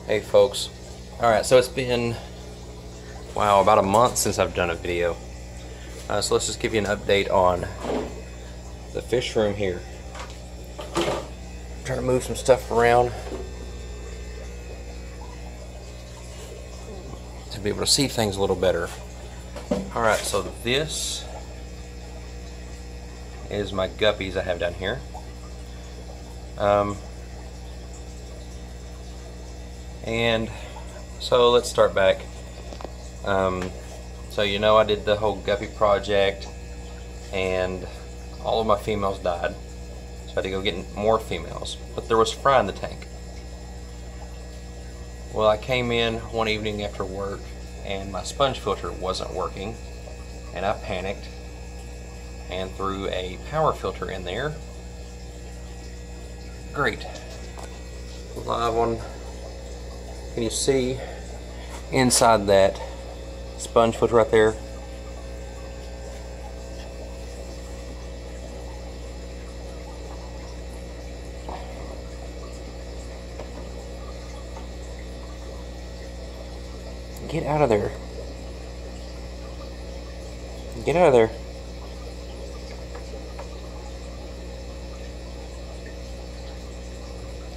Hey folks. Alright, so it's been, wow, about a month since I've done a video. So let's just give you an update on the fish room here. I'm trying to move some stuff around to be able to see things a little better. Alright, so this is my guppies I have down here. And so let's start back. So you know I did the whole guppy project and all of my females died, so I had to go get more females, but there was fry in the tank. Well, I came in one evening after work and my sponge filter wasn't working, and I panicked and threw a power filter in there. Great. Live on. Can you see inside that sponge filter right there? Get out of there. Get out of there.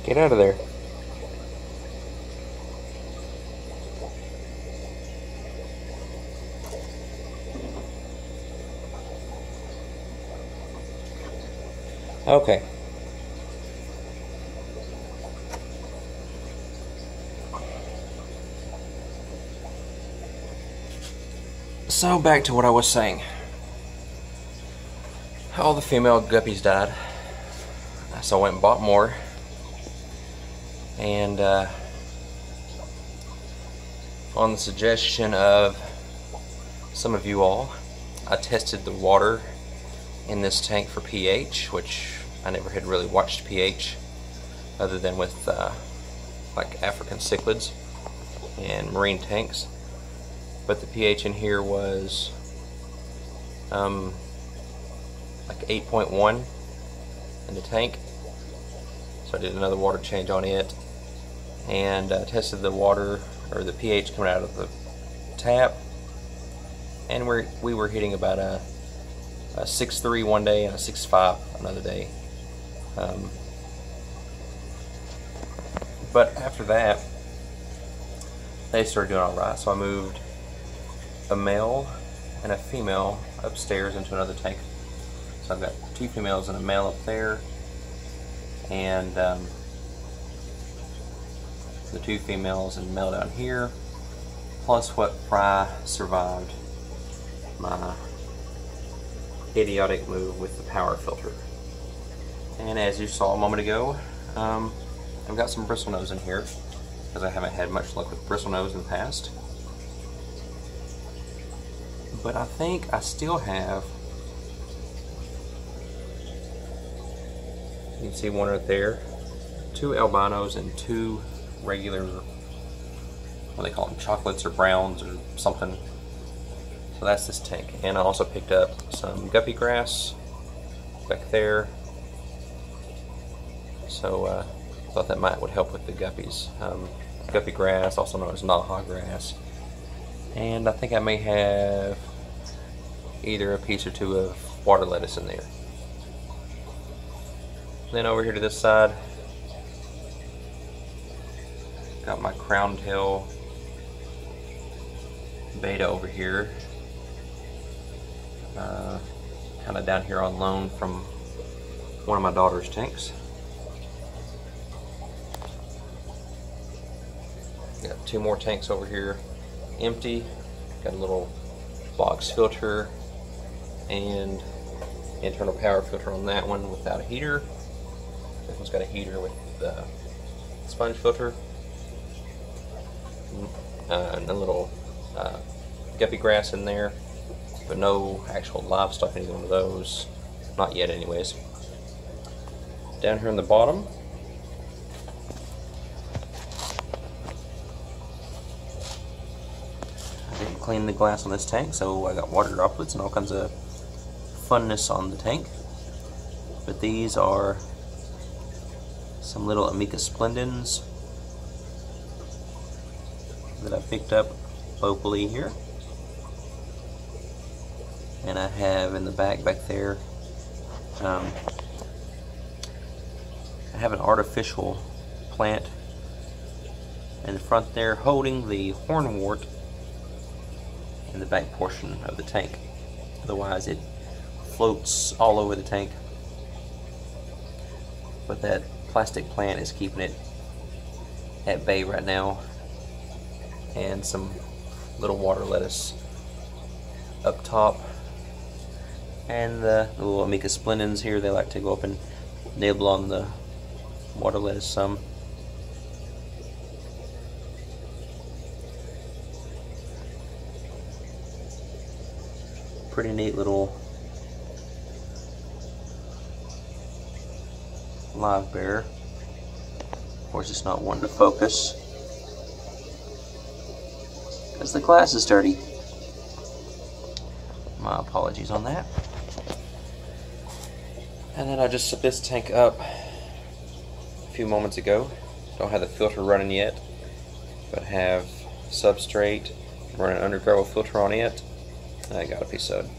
Get out of there. Okay. So back to what I was saying. All the female guppies died, so I went and bought more. And on the suggestion of some of you all, I tested the water in this tank for pH, which I never had really watched pH other than with like African cichlids and marine tanks. But the pH in here was like 8.1 in the tank. So I did another water change on it and tested the water, or the pH coming out of the tap, and we were hitting about a 6.3 one day and a 6.5 another day. But after that, they started doing alright, so I moved a male and a female upstairs into another tank. So I've got 2 females and a male up there, and the 2 females and male down here, plus what fry survived my idiotic move with the power filter. And as you saw a moment ago, I've got some bristlenose in here because I haven't had much luck with bristlenose in the past. But I think I still have, you can see one right there, 2 albinos and 2 regular, what do they call them, chocolates or browns or something. So that's this tank. And I also picked up some guppy grass back there. So thought that would help with the guppies. Guppy grass, also known as Naha grass. And I think I may have either a piece or 2 of water lettuce in there. Then over here to this side, got my crown tail beta over here, kind of down here on loan from one of my daughter's tanks. Got 2 more tanks over here empty. Got a little box filter and internal power filter on that one without a heater. This one's got a heater with the sponge filter. And a little guppy grass in there, but no actual livestock in either one of those. Not yet anyways. Down here on the bottom, I didn't clean the glass on this tank, so I got water droplets and all kinds of funness on the tank. But these are some little Amica splendens that I picked up locally here. And I have in the back there, I have an artificial plant in the front there holding the hornwort in the back portion of the tank. Otherwise it floats all over the tank. But that plastic plant is keeping it at bay right now. And some little water lettuce up top. And the little Amica splendens here, they like to go up and nibble on the water lettuce some. Pretty neat little live bear. Of course, it's not one to focus because the glass is dirty. My apologies on that. And then I just set this tank up a few moments ago. Don't have the filter running yet, but have substrate, run an undergravel filter on it. I got a piece of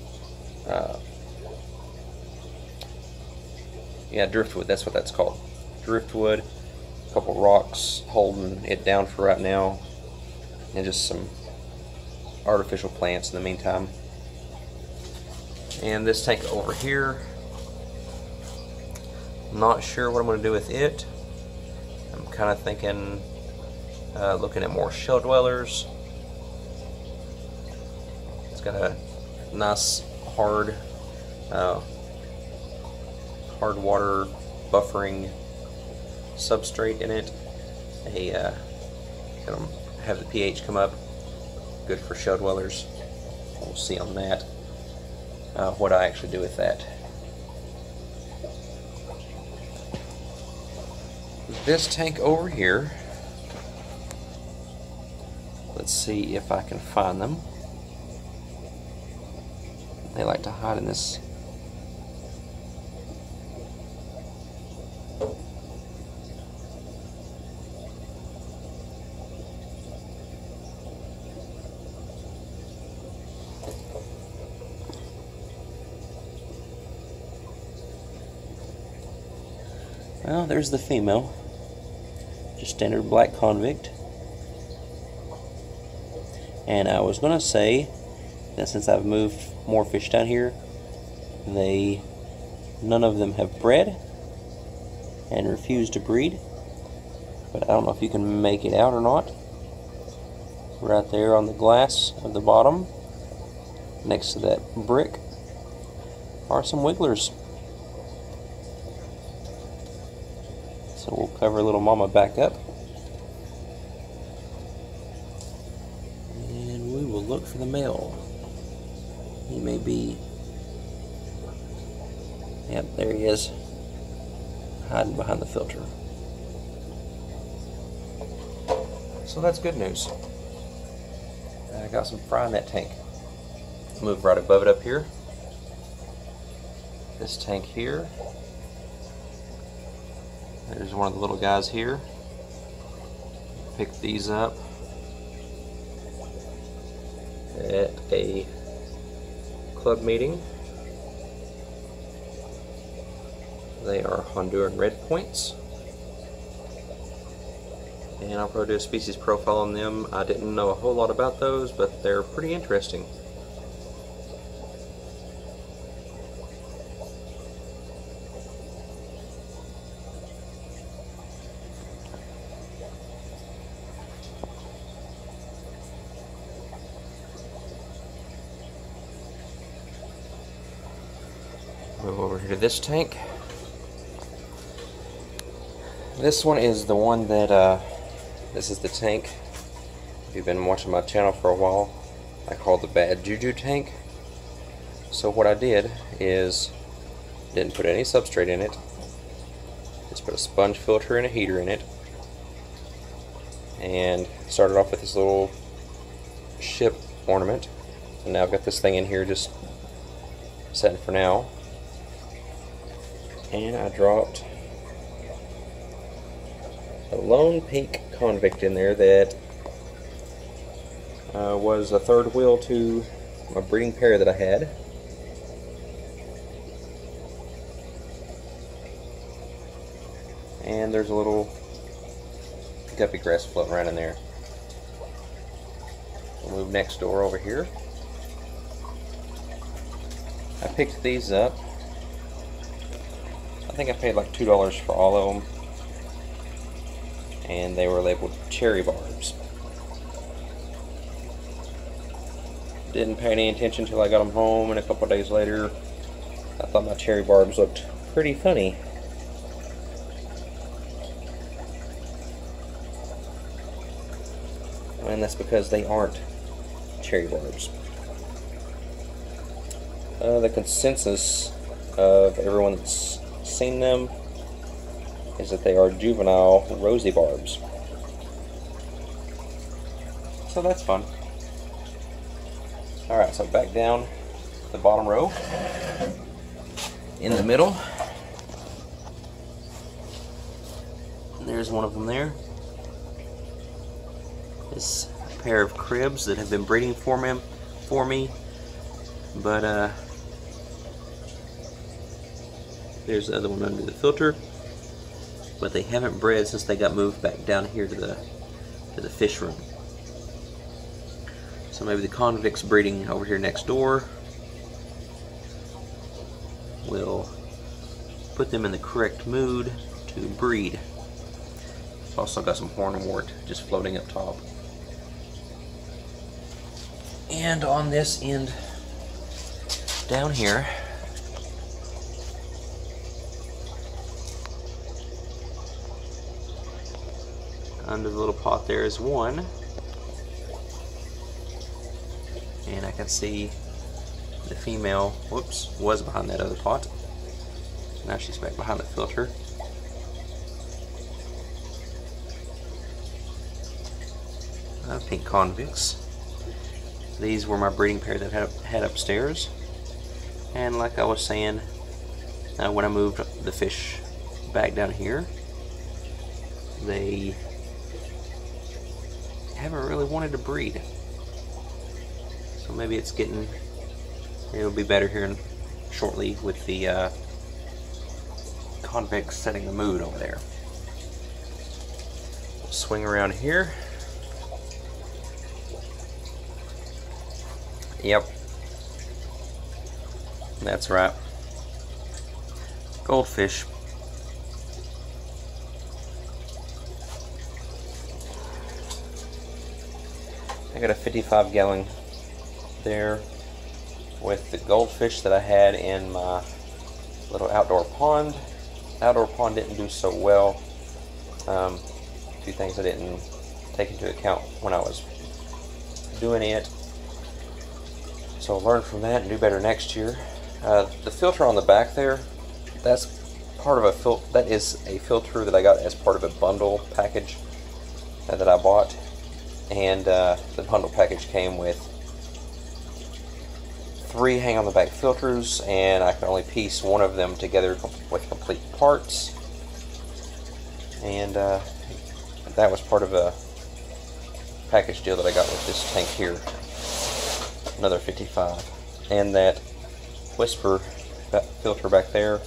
yeah, driftwood, that's what that's called. Driftwood, a couple rocks holding it down for right now, and just some artificial plants in the meantime. And this tank over here, not sure what I'm going to do with it. I'm kind of thinking, looking at more shell dwellers. It's got a nice hard water buffering substrate in it. Gonna have the pH come up, good for shell dwellers. We'll see on that what I actually do with that. This tank over here, let's see if I can find them. They like to hide in this. Well, there's the female. Just standard black convict. And I was going to say that since I've moved more fish down here, none of them have bred and refuse to breed. But I don't know if you can make it out or not. Right there on the glass of the bottom, next to that brick, are some wigglers. So we'll cover little mama back up. And we will look for the male. He may be, yep, there he is, hiding behind the filter. So that's good news. I got some fry in that tank. Move right above it up here. This tank here. There's one of the little guys here. Picked these up at a club meeting. They are Honduran red points. And I'll probably do a species profile on them. I didn't know a whole lot about those, but they're pretty interesting. Move over here to this tank. This one is the one that, this is the tank, if you've been watching my channel for a while, I call the bad juju tank. So what I did is, didn't put any substrate in it, just put a sponge filter and a heater in it, and started off with this little ship ornament. And now I've got this thing in here just setting for now. And I dropped a lone pink convict in there that was a third wheel to my breeding pair that I had. And there's a little guppy grass floating around in there. We'll move next door over here. I picked these up. I think I paid like $2 for all of them. And they were labeled cherry barbs. Didn't pay any attention until I got them home, and a couple days later I thought my cherry barbs looked pretty funny. And that's because they aren't cherry barbs. The consensus of everyone that's seen them is that they are juvenile rosy barbs. So that's fun. Alright, so back down the bottom row. In the middle, there's one of them there. This pair of cribs that have been breeding for me, but there's the other one under the filter, but they haven't bred since they got moved back down here to the fish room. So maybe the convicts breeding over here next door will put them in the correct mood to breed. Also got some hornwort just floating up top. And on this end down here, under the little pot there is one, and I can see the female, whoops, was behind that other pot. Now she's back behind the filter. Pink convicts. These were my breeding pair that I had upstairs, and like I was saying, when I moved the fish back down here, they haven't really wanted to breed. So maybe it'll be better here shortly with the convicts setting the mood over there. Swing around here. Yep, that's right. Goldfish. I got a 55-gallon there with the goldfish that I had in my little outdoor pond. Outdoor pond didn't do so well. A few things I didn't take into account when I was doing it. So I'll learn from that and do better next year. The filter on the back there, that's part of a that is a filter that I got as part of a bundle package that I bought. And the bundle package came with 3 hang on the back filters, and I could only piece one of them together with complete parts. And that was part of a package deal that I got with this tank here. Another 55, and that Whisper filter back there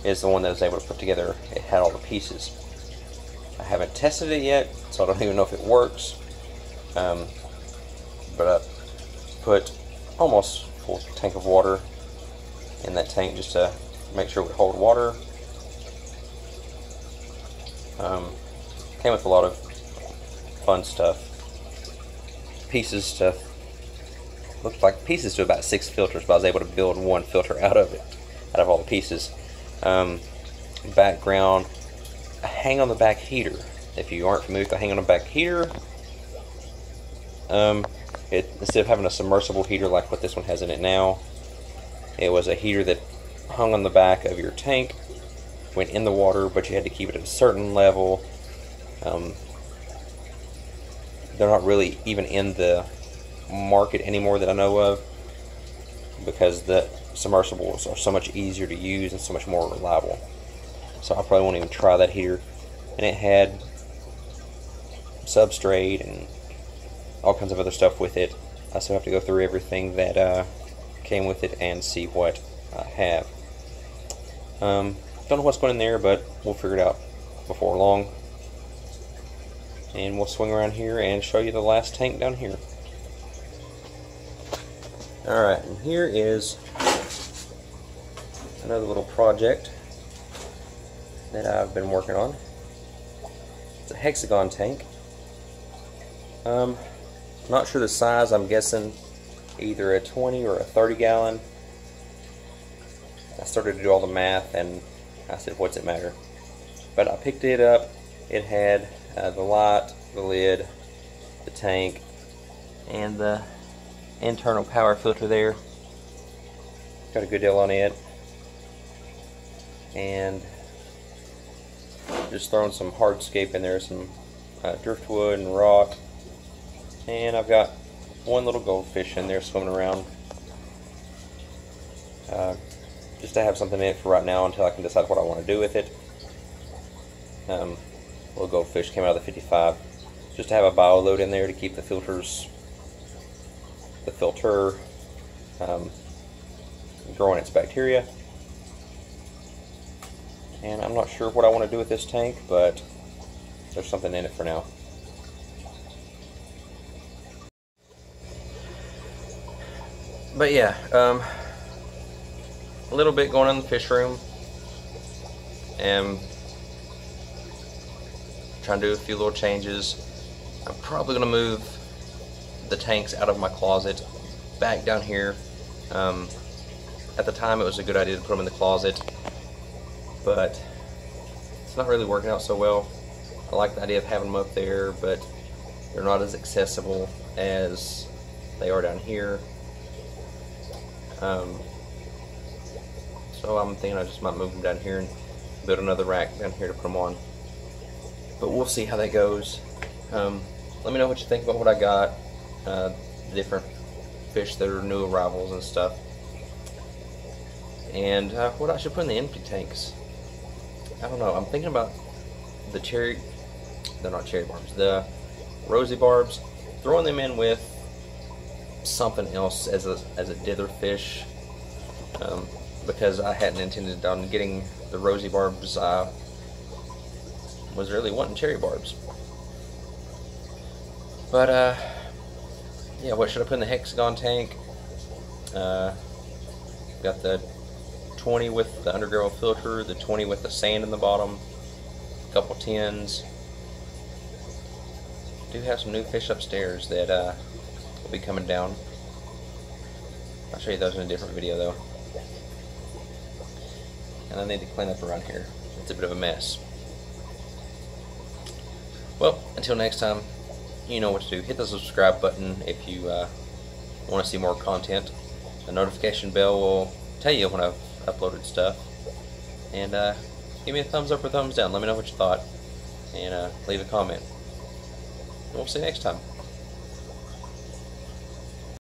is the one that I was able to put together. It had all the pieces. I haven't tested it yet, so I don't even know if it works, but I put almost full tank of water in that tank just to make sure it would hold water. Came with a lot of fun stuff, pieces to looked like pieces to about 6 filters, but I was able to build one filter out of it, out of all the pieces. Background, a hang on the back heater. If you aren't familiar with the hang on the back heater, instead of having a submersible heater like what this one has in it now, it was a heater that hung on the back of your tank, went in the water, but you had to keep it at a certain level. They're not really even in the market anymore that I know of, because the submersibles are so much easier to use and so much more reliable. So I probably won't even try that heater. And it had substrate and all kinds of other stuff with it. I still have to go through everything that came with it and see what I have. Don't know what's going in there, but we'll figure it out before long. And we'll swing around here and show you the last tank down here. Alright, and here is another little project that I've been working on. It's a hexagon tank. Not sure the size. I'm guessing either a 20 or a 30 gallon. I started to do all the math and I said, what's it matter? But I picked it up. It had the light, the lid, the tank, and the internal power filter there. Got a good deal on it. And just throwing some hardscape in there, some driftwood and rock. And I've got one little goldfish in there swimming around. Just to have something in it for right now until I can decide what I want to do with it. Little goldfish came out of the 55. Just to have a bio load in there to keep the filter growing its bacteria. And I'm not sure what I want to do with this tank, but there's something in it for now. But yeah, a little bit going on in the fish room, and trying to do a few little changes. I'm probably going to move the tanks out of my closet back down here. At the time it was a good idea to put them in the closet, but it's not really working out so well. I like the idea of having them up there, but they're not as accessible as they are down here. So I'm thinking I just might move them down here and build another rack down here to put them on. But we'll see how that goes. Let me know what you think about what I got, the different fish that are new arrivals and stuff, and what I should put in the empty tanks. I don't know. I'm thinking about the they're not cherry barbs, the rosy barbs, throwing them in with something else as a dither fish, because I hadn't intended on getting the rosy barbs. I was really wanting cherry barbs. But yeah, what should I put in the hexagon tank? Got the 20 with the underbarrel filter, the 20 with the sand in the bottom, a couple tins. Do have some new fish upstairs that will be coming down. I'll show you those in a different video though. And I need to clean up around here. It's a bit of a mess. Well, until next time, you know what to do. Hit the subscribe button if you want to see more content. The notification bell will tell you when I've uploaded stuff. And give me a thumbs up or thumbs down. Let me know what you thought. And leave a comment. And we'll see you next time.